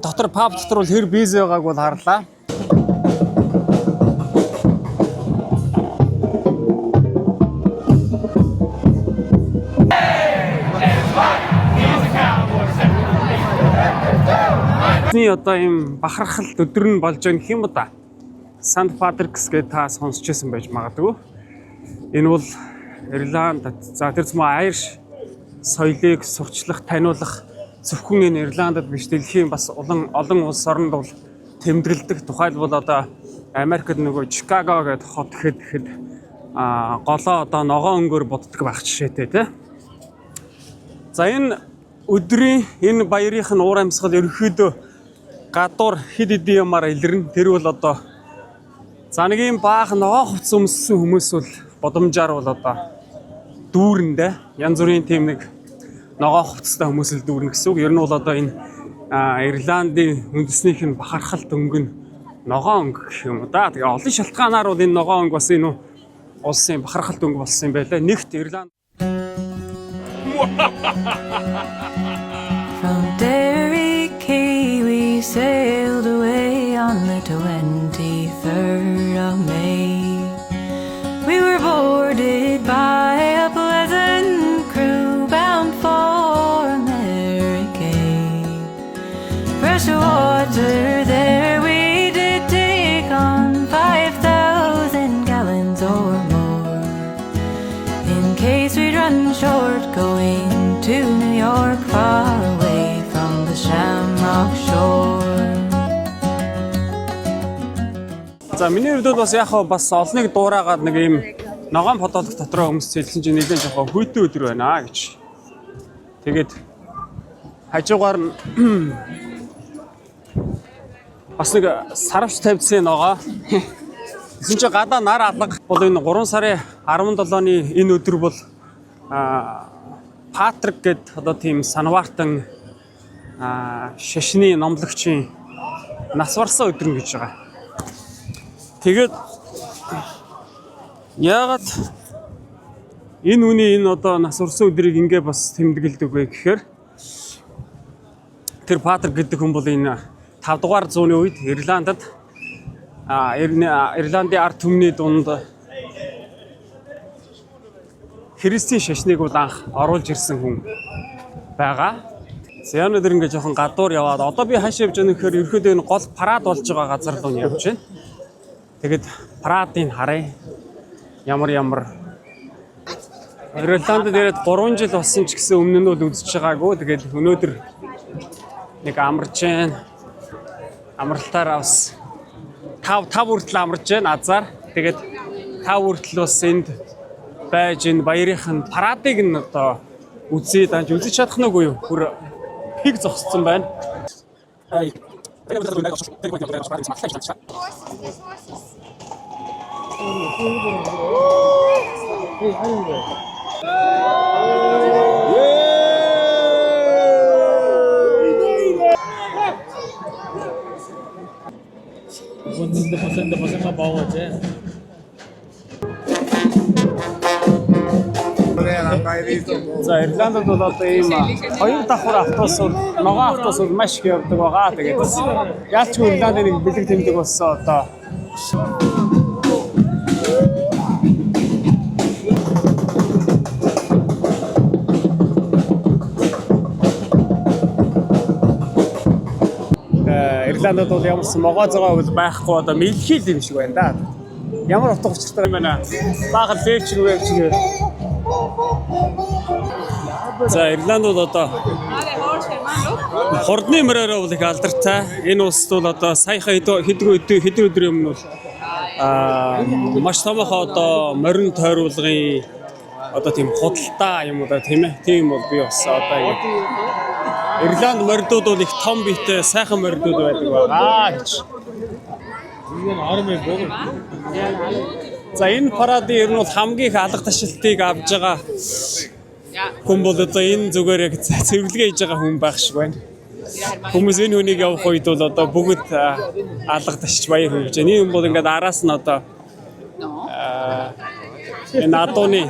Дотор паб дотор бол хэр биз байгааг бол харлаа. Одоо ийм бахархал өдөр нь болж байгаа юм да. Сант Патрикс гэдэг та сонсч байсан байж магадгүй. Энэ бол Ирланд за тэр зам Айрш соёлыг сурчлах, таниулах зөвхөн энэ Ирландд биш дэлхийн бас олон улс оронд бол тэмдэглэдэг. Тухайлбал одоо Америкт нөгөө Чикаго гэдэг хот гэхэд голоо одоо ногоон өнгөөр боддог байх жишээтэй тий. За энэ өдрийн энэ баярынх нь уур амьсгал ерөнхийдөө гадуур хэд хэдэн юмар илэрнэ. Тэр бол одоо за нэг юм баах ногоон хувцас өмссөн хүмүүс бол бодомжаар бол одоо дүүрэндээ янз бүрийн тийм нэг ногоон хувцастай хүмүүс л дүүрнэ гэсэн үг. Ер нь бол одоо энэ Ирландын үндэснийх нь бахархалт өнгө нь ногоон өнгө гэх юм да. Тэгээ олон шалтгаанаар бол энэ ногоон өнгө бас энэ улсын бахархалт өнгө болсон юм байлаа. Нэгт Ирланд From Derry Quay we sailed away on the 23rd of May. We were boarded by a pleasant crew bound for America. Fresh water there we did take on 5,000 gallons or more, in case we'd run short going to New York, far away from the Shamrock Shore. за миний хувьд бас яг бас олныг дуурайгаад нэг юм ногоон подолог дотроо хүмүүс цэлсэн чинь нэгэн жоохон хүйтэн өдөр байна гэж. Тэгээд хажуугаар нь бас нэг сарвч тавьдсан ногоо. Тэсэн чи гадаа нар алга бол энэ 3 сарын 17-ны энэ өдөр бол Патрик гэд одоо тийм санваартан шашны номлогчийн нас барсан өдөр гэж байгаа. Тэгээд яагаад энэ үний энэ одоо нас урсан өдрийг ингээ бас тэмдэглэдэг вэ гэхээр тэр Патрик гэдэг хүн бол энэ 5 дугаар зууны үед Ирландд Ирландын ард түмний дунд христийн шашныг бол анх оруулж ирсэн хүн байгаа. За энэ өдөр ингээ жоохон гадуур яваад одоо би хаашаа явж байгаа нөхөр ерөөдөө энэ гол парад болж байгаа газар руу явж байна. Тэгээд парадын харъя. Ямар Ирландд ирээд 3 жил болсон ч гэсэн өмнө нь бол үзэж байгаагүй. Тэгээд өнөөдөр нэг амарч байна. Амралтаар бас 5 хүртэл амарч байна азар. Тэгээд 5 хүртэл бас энд байж энэ баярынх нь парадыг нь одоо үзье данж үзэж чадах нь үгүй юу? Бүр хиг зогссон байна. За Ирландд бол одоо ийм хоёр давхар автобус ногоон автобус маш их явдаг байгаа. Тэгээд яалчгүй Ирландын нэг бэлэг тэмдэг болсон одоо Ирландд бол ямарсан могоо зогоо бол байхгүй одоо мэлхийл юм шиг байна да. Ямар утга учиртай юм байна. Бага лээч рүү явчихээ. За Ирланд бол одоо хурдны мөрөөрөө бол их алдартай. Энэ улсд бол одоо саяхан хэдэн өдрийн өмнө бол маш томоохон одоо морин тойруулгын одоо тийм худалдаа юм уу да тийм ээ. Тийм бол би бас одоо Ирланд мордууд бол их том биетэй сайхан мордууд байдаг байгаа гэж. За энэ парадын ер нь бол хамгийн их алга ташилтыг авж байгаа хүн бол одоо энэ зүгээр яг цэвэрлэгээ хийж байгаа хүн байх шиг байна. Хүмүүс энэ хүнийг явах үед бол одоо бүгд алга ташиж баяр хүргэж байна. Энэ хүн бол ингээд араас нь одоо Энэ адууны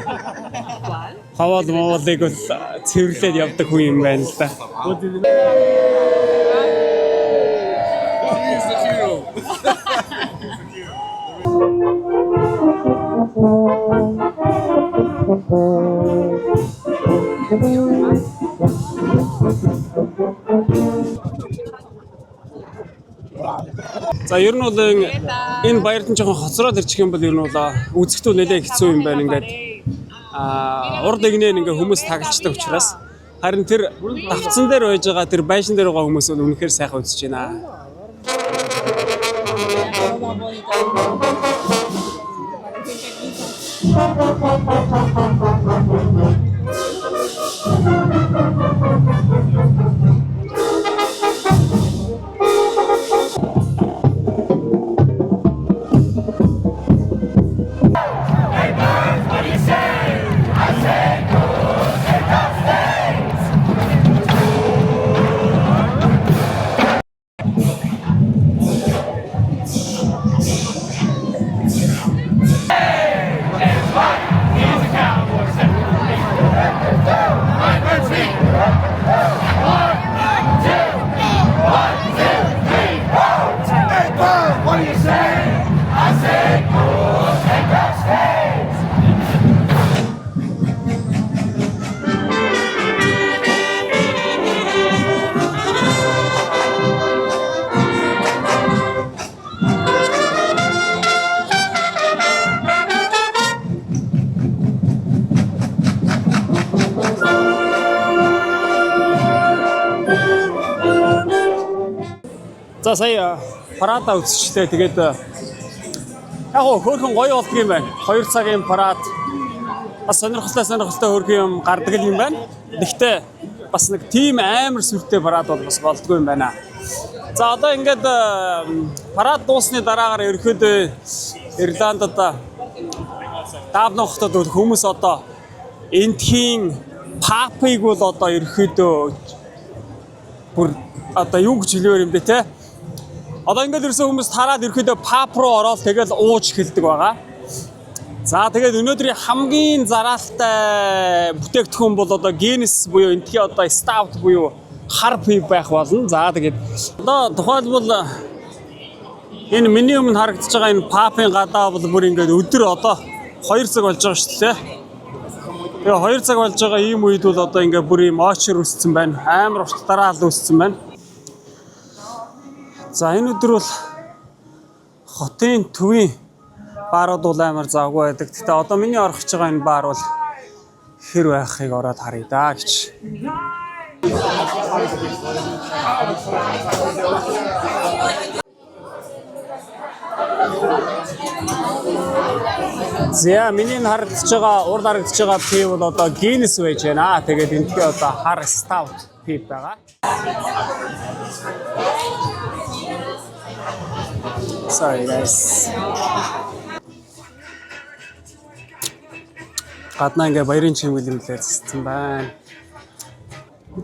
хаваал моволыг бол цэвэрлээд явдаг хүн юм байна л да. За ер нь бол энэ баярд нь жоохон хоцроод ирчих юм бол ер нь бол үзэхдээ нэлээд хэцүү юм байна ингээд урд игнээр ингээ хүмүүс тагалцдаг учраас харин тэр давцсан дээр байж байгаа тэр байшин дээр байгаа хүмүүс бол үнэхээр сайхан үзэж байна. За сая парада үзчихлээ. Тэгээд яг хөөрхөн гоё болдго юм байна. 2 цагийн парад бас сонирхолтой хөөрхөн юм гардаг юм байна. Гэхдээ бас нэг тийм амар сүртэй парад бол бас болдго юм байна. За одоо ингээд парад дуусны дараагаар ерөөхдөө Ирландд Даблин хотод хүмүүс одоо энтхийн папыг бол одоо ерөөхдөө бүр одоо юу гэж хэлээр юм бэ те? Одоо ингээд ерөөсөө хүмүүс тараад ерөөхдөө пап руу ороод тэгэл ууж эхэлдэг байгаа. За тэгээд өнөөдрийн хамгийн зараалтай бүтээгдэхүүн бол одоо Guinness буюу энтхийн одоо Stout буюу хар пив байх болно. За тэгээд одоо тухайлбал энэ миний өмнө харагдаж байгаа энэ папын гадаа бол бүр ингээд өдөр одоо 2 цаг болж байгаа шүү дээ. Тэгээ 2 цаг болж байгаа ийм үед бол одоо ингээд бүр ийм очер үсцэн байна. Амар урт дараал үсцэн байна. За энэ өдөр бол хотын төвийн баарууд бол амар завгүй байдаг. Гэхдээ одоо миний орох гэж байгаа энэ баар бол хэр байхыг ороод харъя да гэж. За миний харагдаж байгаа урд харагдаж байгаа пив бол одоо Guinness байж байна. Тэгээд энэхээ одоо хар Stout пив байгаа. Sorry guys. Гаднаа ингээ баярын чимэл имлээд цэцэн байна.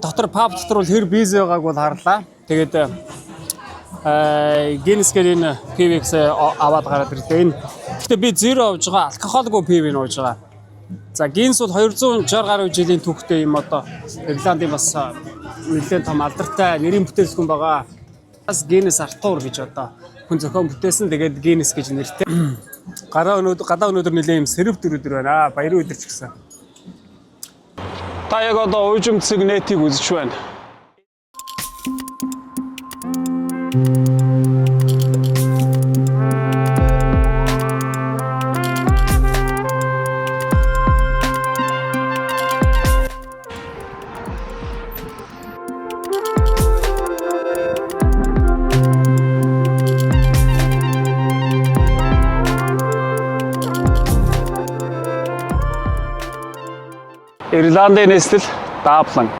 Дотор паб дотор бол хэр биз байгааг бол харлаа. Тэгээд Guinness гэдэг энэ PVX аваад гараад ирлээ. Энэ гэхдээ би 0 авж байгаа алкогольгүй PV нууж байгаа. За Guinness бол 260 гаруй жилийн түүхтэй юм одоо Ирландын бас нэлээд том алдартай нэрийн бүтээлчгүн байгаа. Бас Guinness Артур гэж одоо хүн зохион бүтээсэн. Тэгээд Guinness гэж нэртэй. Гадаа өнөөдөр нэлээд юм сэрв өдөр байна. Баярын өдөр ч гэсэн. Та яг одоо уужимцэг нэтийг үзэж байна. Ирландын нийслэл Даблин.